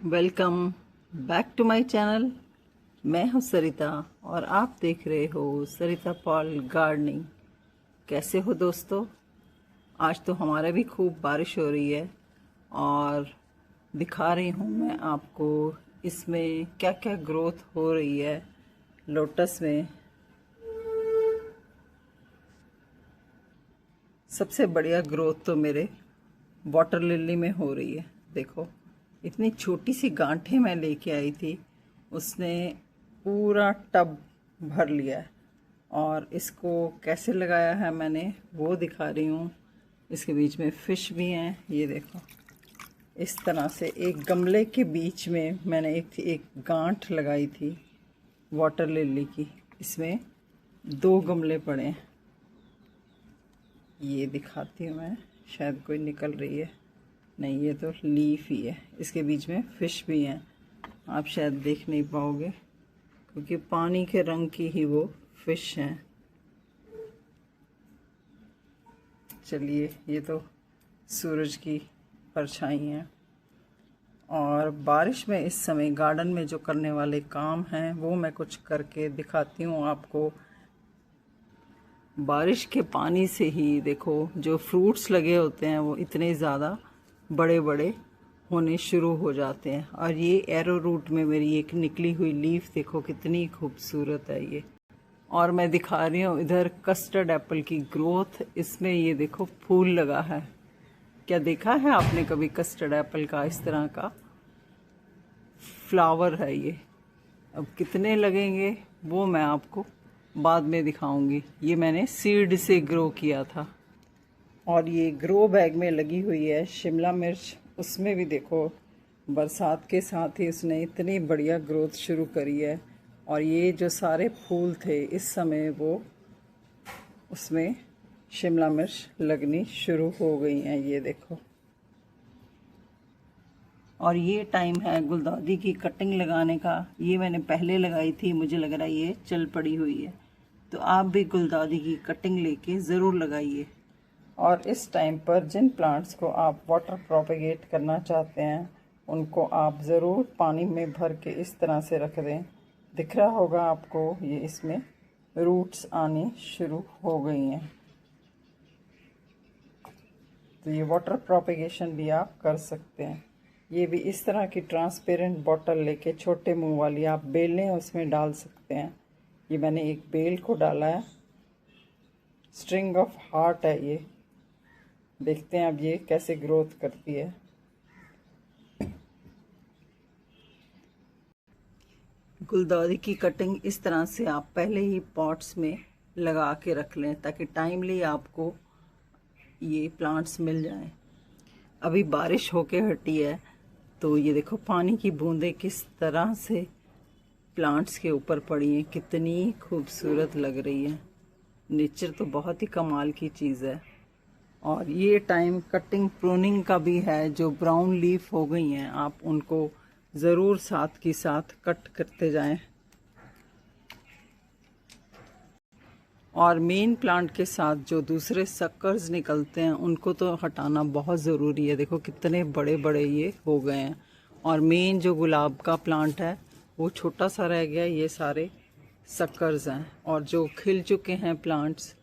Welcome back to my channel. मैं हूं सरिता और आप देख रहे हो सरिता पॉल गार्डनिंग। कैसे हो दोस्तों? आज तो हमारे भी खूब बारिश हो रही है और दिखा रही हूं मैं आपको इसमें क्या क्या ग्रोथ हो रही है। लोटस में सबसे बढ़िया ग्रोथ तो मेरे वाटर लिली में हो रही है। देखो, इतनी छोटी सी गांठें मैं लेके आई थी, उसने पूरा टब भर लिया है। और इसको कैसे लगाया है मैंने वो दिखा रही हूँ। इसके बीच में फिश भी हैं, ये देखो। इस तरह से एक गमले के बीच में मैंने एक गांठ लगाई थी वाटर लिली की। इसमें 2 गमले पड़े हैं, ये दिखाती हूँ मैं। शायद कोई निकल रही है, नहीं ये तो लीफ ही है। इसके बीच में फिश भी हैं, आप शायद देख नहीं पाओगे क्योंकि पानी के रंग की ही वो फिश हैं। चलिए, ये तो सूरज की परछाई है। और बारिश में इस समय गार्डन में जो करने वाले काम हैं वो मैं कुछ करके दिखाती हूँ आपको। बारिश के पानी से ही देखो जो फ्रूट्स लगे होते हैं वो इतने ज़्यादा बड़े बड़े होने शुरू हो जाते हैं। और ये एरो रूट में मेरी एक निकली हुई लीफ देखो कितनी खूबसूरत है ये। और मैं दिखा रही हूँ इधर कस्टर्ड एप्पल की ग्रोथ। इसमें ये देखो फूल लगा है। क्या देखा है आपने कभी कस्टर्ड एप्पल का? इस तरह का फ्लावर है ये। अब कितने लगेंगे वो मैं आपको बाद में दिखाऊंगी। ये मैंने सीड से ग्रो किया था। और ये ग्रो बैग में लगी हुई है शिमला मिर्च। उसमें भी देखो बरसात के साथ ही उसने इतनी बढ़िया ग्रोथ शुरू करी है। और ये जो सारे फूल थे इस समय वो उसमें शिमला मिर्च लगनी शुरू हो गई हैं, ये देखो। और ये टाइम है गुलदाउदी की कटिंग लगाने का। ये मैंने पहले लगाई थी, मुझे लग रहा है ये चल पड़ी हुई है। तो आप भी गुलदाउदी की कटिंग लेके ज़रूर लगाइए। और इस टाइम पर जिन प्लांट्स को आप वाटर प्रोपेगेट करना चाहते हैं उनको आप ज़रूर पानी में भर के इस तरह से रख दें। दिख रहा होगा आपको ये इसमें रूट्स आनी शुरू हो गई हैं। तो ये वाटर प्रोपेगेशन भी आप कर सकते हैं। ये भी इस तरह की ट्रांसपेरेंट बॉटल लेके छोटे मुंह वाली आप बेलें उसमें डाल सकते हैं। ये मैंने एक बेल को डाला है। स्ट्रिंग ऑफ हार्ट है ये। देखते हैं अब ये कैसे ग्रोथ करती है। गुलदाउदी की कटिंग इस तरह से आप पहले ही पॉट्स में लगा के रख लें ताकि टाइमली आपको ये प्लांट्स मिल जाएं। अभी बारिश होके हटी है तो ये देखो पानी की बूंदें किस तरह से प्लांट्स के ऊपर पड़ी हैं, कितनी खूबसूरत लग रही है। नेचर तो बहुत ही कमाल की चीज़ है। और ये टाइम कटिंग प्रूनिंग का भी है। जो ब्राउन लीफ हो गई हैं आप उनको ज़रूर साथ की साथ कट करते जाएं। और मेन प्लांट के साथ जो दूसरे सक्कर्स निकलते हैं उनको तो हटाना बहुत ज़रूरी है। देखो कितने बड़े बड़े ये हो गए हैं। और मेन जो गुलाब का प्लांट है वो छोटा सा रह गया। ये सारे सक्कर्स हैं। और जो खिल चुके हैं प्लांट्स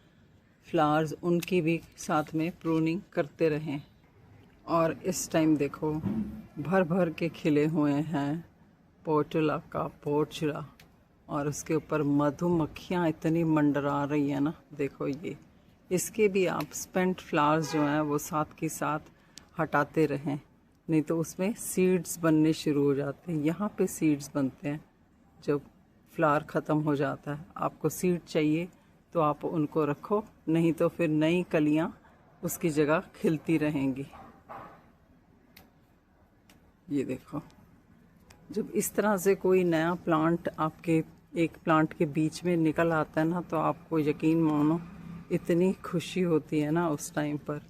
फ्लावर्स उनकी भी साथ में प्रूनिंग करते रहें। और इस टाइम देखो भर भर के खिले हुए हैं पोर्टुला का पोर्चुला। और उसके ऊपर मधुमक्खियाँ इतनी मंडरा रही है ना, देखो ये। इसके भी आप स्पेंट फ्लावर्स जो हैं वो साथ के साथ हटाते रहें, नहीं तो उसमें सीड्स बनने शुरू हो जाते हैं। यहाँ पे सीड्स बनते हैं जब फ्लावर ख़त्म हो जाता है। आपको सीड चाहिए तो आप उनको रखो, नहीं तो फिर नई कलियाँ उसकी जगह खिलती रहेंगी। ये देखो, जब इस तरह से कोई नया प्लांट आपके एक प्लांट के बीच में निकल आता है ना तो आपको यकीन मानो इतनी खुशी होती है ना उस टाइम पर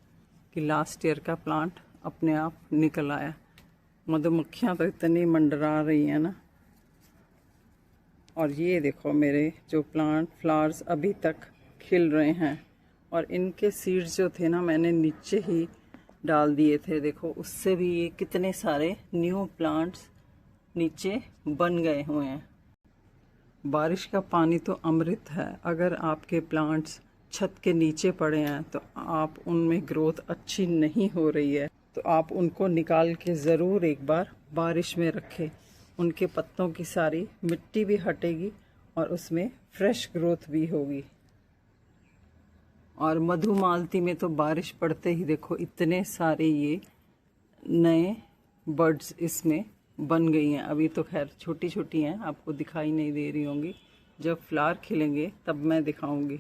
कि लास्ट ईयर का प्लांट अपने आप निकल आया। मधुमक्खियाँ तो इतनी मंडरा रही हैं ना। और ये देखो मेरे जो प्लांट फ्लावर्स अभी तक खिल रहे हैं। और इनके सीड्स जो थे ना मैंने नीचे ही डाल दिए थे। देखो उससे भी ये कितने सारे न्यू प्लांट्स नीचे बन गए हुए हैं। बारिश का पानी तो अमृत है। अगर आपके प्लांट्स छत के नीचे पड़े हैं तो आप उनमें ग्रोथ अच्छी नहीं हो रही है तो आप उनको निकाल के ज़रूर एक बार बारिश में रखें। उनके पत्तों की सारी मिट्टी भी हटेगी और उसमें फ्रेश ग्रोथ भी होगी। और मधुमालती में तो बारिश पड़ते ही देखो इतने सारे ये नए बर्ड्स इसमें बन गई हैं। अभी तो खैर छोटी छोटी हैं, आपको दिखाई नहीं दे रही होंगी। जब फ्लावर खिलेंगे तब मैं दिखाऊंगी।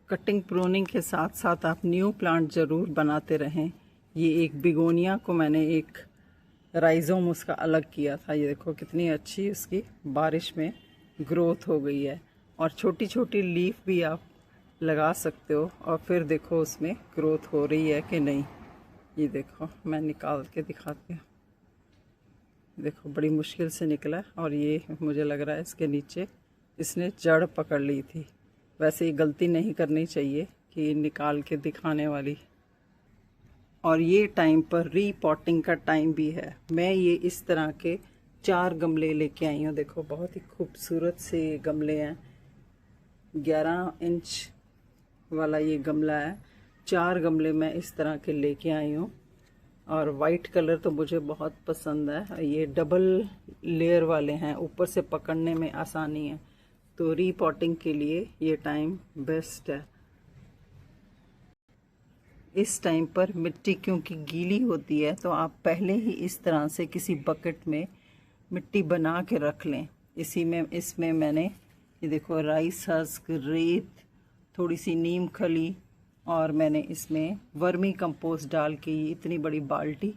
कटिंग प्रूनिंग के साथ साथ आप न्यू प्लांट ज़रूर बनाते रहें। ये एक बिगोनिया को मैंने एक राइजोम उसका अलग किया था। ये देखो कितनी अच्छी उसकी बारिश में ग्रोथ हो गई है। और छोटी छोटी लीफ भी आप लगा सकते हो और फिर देखो उसमें ग्रोथ हो रही है कि नहीं। ये देखो मैं निकाल के दिखाती हूँ। देखो बड़ी मुश्किल से निकला और ये मुझे लग रहा है इसके नीचे इसने जड़ पकड़ ली थी। वैसे ये गलती नहीं करनी चाहिए कि निकाल के दिखाने वाली। और ये टाइम पर रीपॉटिंग का टाइम भी है। मैं ये इस तरह के 4 गमले लेके आई हूँ। देखो बहुत ही खूबसूरत से गमले हैं। 11 इंच वाला ये गमला है। 4 गमले मैं इस तरह के लेके आई हूँ और वाइट कलर तो मुझे बहुत पसंद है। ये डबल लेयर वाले हैं, ऊपर से पकड़ने में आसानी है, तो रीपॉटिंग के लिए ये टाइम बेस्ट है। इस टाइम पर मिट्टी क्योंकि गीली होती है तो आप पहले ही इस तरह से किसी बकेट में मिट्टी बना के रख लें। इसमें मैंने ये देखो राइस हस्क, रेत, थोड़ी सी नीम खली और मैंने इसमें वर्मी कंपोस्ट डाल के ये इतनी बड़ी बाल्टी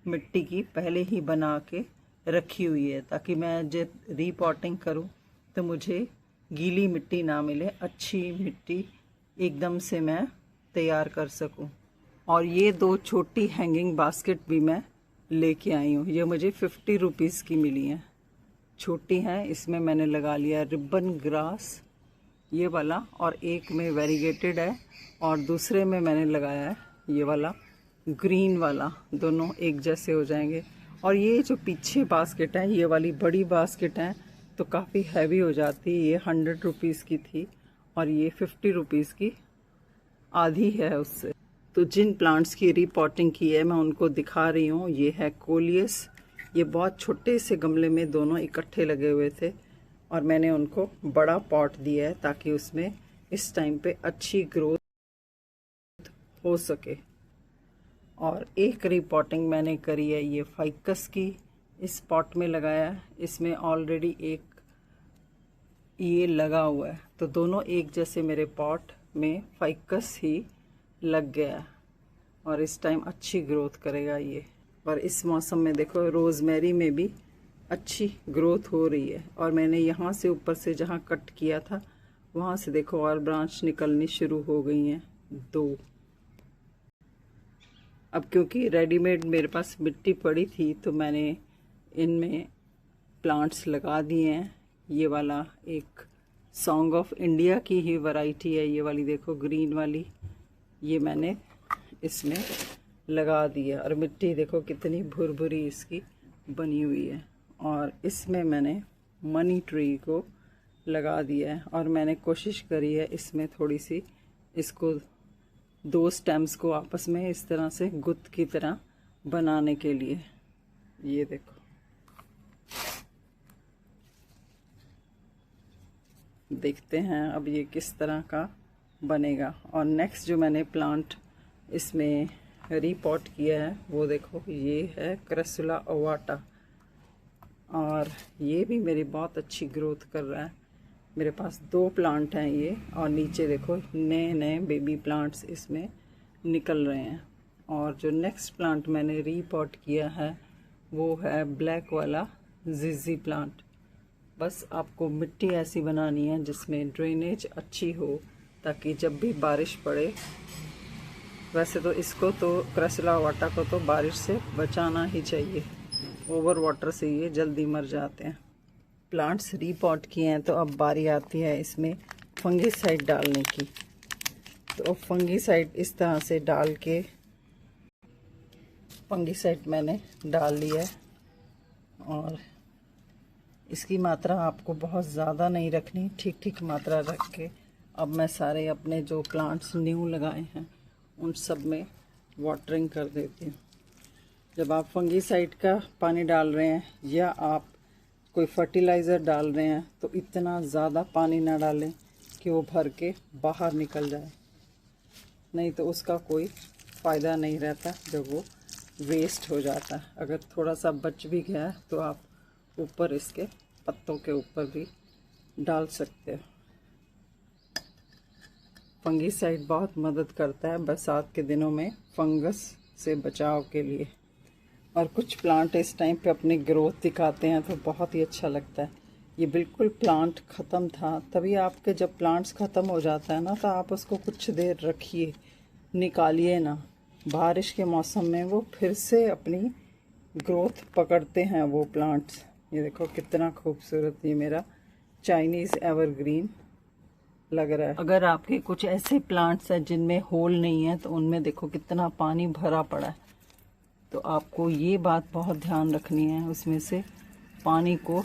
मिट्टी की पहले ही बना के रखी हुई है, ताकि मैं जब रीपॉटिंग करूं तो मुझे गीली मिट्टी ना मिले, अच्छी मिट्टी एकदम से मैं तैयार कर सकूं। और ये 2 छोटी हैंगिंग बास्केट भी मैं लेके आई हूँ। ये मुझे 50 रुपीज़ की मिली हैं, छोटी हैं। इसमें मैंने लगा लिया रिबन ग्रास ये वाला, और एक में वेरीगेटेड है और दूसरे में मैंने लगाया है ये वाला ग्रीन वाला। दोनों एक जैसे हो जाएंगे। और ये जो पीछे बास्केट है, ये वाली बड़ी बास्केट है तो काफ़ी हैवी हो जाती है। ये 100 रुपीज़ की थी और ये 50 रुपीज़ की आधी है उससे। तो जिन प्लांट्स की रीपॉटिंग की है मैं उनको दिखा रही हूँ। ये है कोलियस। ये बहुत छोटे से गमले में दोनों इकट्ठे लगे हुए थे और मैंने उनको बड़ा पॉट दिया है ताकि उसमें इस टाइम पे अच्छी ग्रोथ हो सके। और एक रीपॉटिंग मैंने करी है ये फाइकस की, इस पॉट में लगाया है। इसमें ऑलरेडी एक ये लगा हुआ है, तो दोनों एक जैसे मेरे पॉट में फाइकस ही लग गया और इस टाइम अच्छी ग्रोथ करेगा ये। और इस मौसम में देखो रोज़मेरी में भी अच्छी ग्रोथ हो रही है। और मैंने यहाँ से ऊपर से जहाँ कट किया था वहाँ से देखो और ब्रांच निकलनी शुरू हो गई हैं 2। अब क्योंकि रेडीमेड मेरे पास मिट्टी पड़ी थी तो मैंने इनमें प्लांट्स लगा दिए हैं। ये वाला एक सॉन्ग ऑफ इंडिया की ही वैरायटी है, ये वाली देखो ग्रीन वाली, ये मैंने इसमें लगा दिया। और मिट्टी देखो कितनी भुरभुरी इसकी बनी हुई है। और इसमें मैंने मनी ट्री को लगा दिया है और मैंने कोशिश करी है इसमें थोड़ी सी इसको 2 स्टेम्स को आपस में इस तरह से गुत्त की तरह बनाने के लिए। ये देखो देखते हैं अब ये किस तरह का बनेगा। और नेक्स्ट जो मैंने प्लांट इसमें रीपॉट किया है वो देखो ये है क्रैसुला ओवाटा और ये भी मेरी बहुत अच्छी ग्रोथ कर रहा है। मेरे पास 2 प्लांट हैं ये, और नीचे देखो नए नए बेबी प्लांट्स इसमें निकल रहे हैं। और जो नेक्स्ट प्लांट मैंने रीपॉट किया है वो है ब्लैक वाला जिजी प्लांट। बस आपको मिट्टी ऐसी बनानी है जिसमें ड्रेनेज अच्छी हो ताकि जब भी बारिश पड़े, वैसे तो इसको तो क्रैसुला ओवाटा को तो बारिश से बचाना ही चाहिए, ओवर वाटर से ये जल्दी मर जाते हैं। प्लांट्स रीपॉट किए हैं तो अब बारी आती है इसमें फंगीसाइड डालने की। तो फंगीसाइड इस तरह से डाल के फंगीसाइड मैंने डाल लिया है और इसकी मात्रा आपको बहुत ज़्यादा नहीं रखनी, ठीक ठीक मात्रा रख के अब मैं सारे अपने जो प्लांट्स न्यू लगाए हैं उन सब में वाटरिंग कर देती हूँ। जब आप फंगीसाइड का पानी डाल रहे हैं या आप कोई फर्टिलाइज़र डाल रहे हैं तो इतना ज़्यादा पानी ना डालें कि वो भर के बाहर निकल जाए, नहीं तो उसका कोई फ़ायदा नहीं रहता, जब वो वेस्ट हो जाता है। अगर थोड़ा सा बच भी गया तो आप ऊपर इसके पत्तों के ऊपर भी डाल सकते हो। फंगीसाइड बहुत मदद करता है बरसात के दिनों में फंगस से बचाव के लिए। और कुछ प्लांट इस टाइम पे अपनी ग्रोथ दिखाते हैं तो बहुत ही अच्छा लगता है। ये बिल्कुल प्लांट ख़त्म था, तभी आपके जब प्लांट्स ख़त्म हो जाता है ना तो आप उसको कुछ देर रखिए, निकालिए ना। बारिश के मौसम में वो फिर से अपनी ग्रोथ पकड़ते हैं वो प्लांट्स। ये देखो कितना खूबसूरत ये मेरा चाइनीज़ एवरग्रीन लग रहा है। अगर आपके कुछ ऐसे प्लांट्स हैं जिनमें होल नहीं है तो उनमें देखो कितना पानी भरा पड़ा है, तो आपको ये बात बहुत ध्यान रखनी है, उसमें से पानी को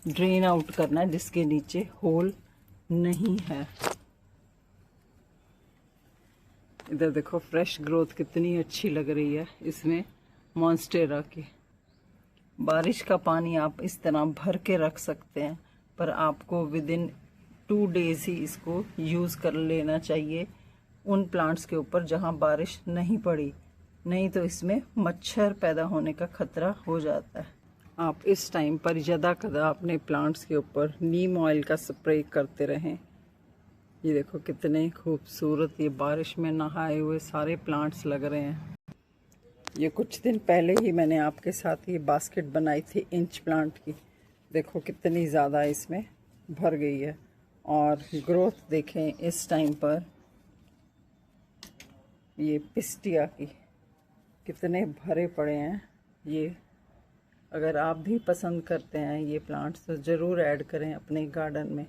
ड्रेन आउट करना है जिसके नीचे होल नहीं है। इधर देखो फ्रेश ग्रोथ कितनी अच्छी लग रही है इसमें मॉन्स्टेरा की। बारिश का पानी आप इस तरह भर के रख सकते हैं, पर आपको विद इन 2 डेज ही इसको यूज़ कर लेना चाहिए उन प्लांट्स के ऊपर जहां बारिश नहीं पड़ी, नहीं तो इसमें मच्छर पैदा होने का खतरा हो जाता है। आप इस टाइम पर यदा कदा अपने प्लांट्स के ऊपर नीम ऑयल का स्प्रे करते रहें। ये देखो कितने खूबसूरत ये बारिश में नहाए हुए सारे प्लांट्स लग रहे हैं। ये कुछ दिन पहले ही मैंने आपके साथ ये बास्केट बनाई थी इंच प्लांट की, देखो कितनी ज़्यादा इसमें भर गई है। और ग्रोथ देखें इस टाइम पर ये पिस्टिया की कितने भरे पड़े हैं। ये अगर आप भी पसंद करते हैं ये प्लांट्स तो ज़रूर ऐड करें अपने गार्डन में।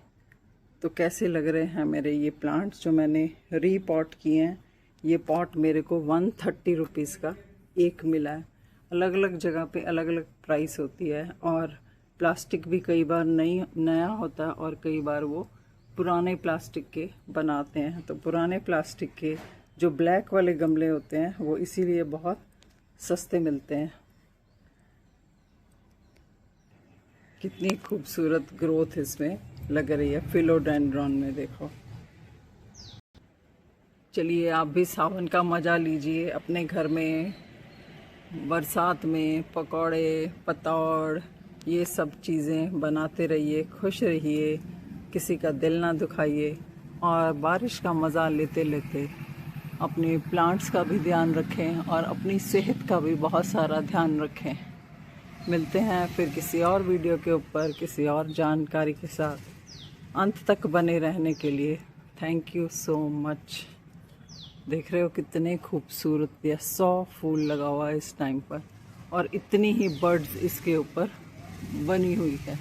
तो कैसे लग रहे हैं मेरे ये प्लांट्स जो मैंने रीपॉट किए हैं। ये पॉट मेरे को 130 रुपीज़ का एक मिला है। अलग अलग जगह पे अलग अलग प्राइस होती है, और प्लास्टिक भी कई बार नया होता है और कई बार वो पुराने प्लास्टिक के बनाते हैं। तो पुराने प्लास्टिक के जो ब्लैक वाले गमले होते हैं वो इसीलिए बहुत सस्ते मिलते हैं। कितनी खूबसूरत ग्रोथ इसमें लग रही है फिलोडेंड्रॉन में, देखो। चलिए आप भी सावन का मज़ा लीजिए अपने घर में। बरसात में पकौड़े पतौड़ ये सब चीज़ें बनाते रहिए, खुश रहिए, किसी का दिल ना दुखाइए, और बारिश का मज़ा लेते लेते अपने प्लांट्स का भी ध्यान रखें और अपनी सेहत का भी बहुत सारा ध्यान रखें। मिलते हैं फिर किसी और वीडियो के ऊपर किसी और जानकारी के साथ। अंत तक बने रहने के लिए थैंक यू सो मच। देख रहे हो कितने खूबसूरत या 100 फूल लगा हुआ है इस टाइम पर, और इतनी ही बर्ड्स इसके ऊपर बनी हुई है।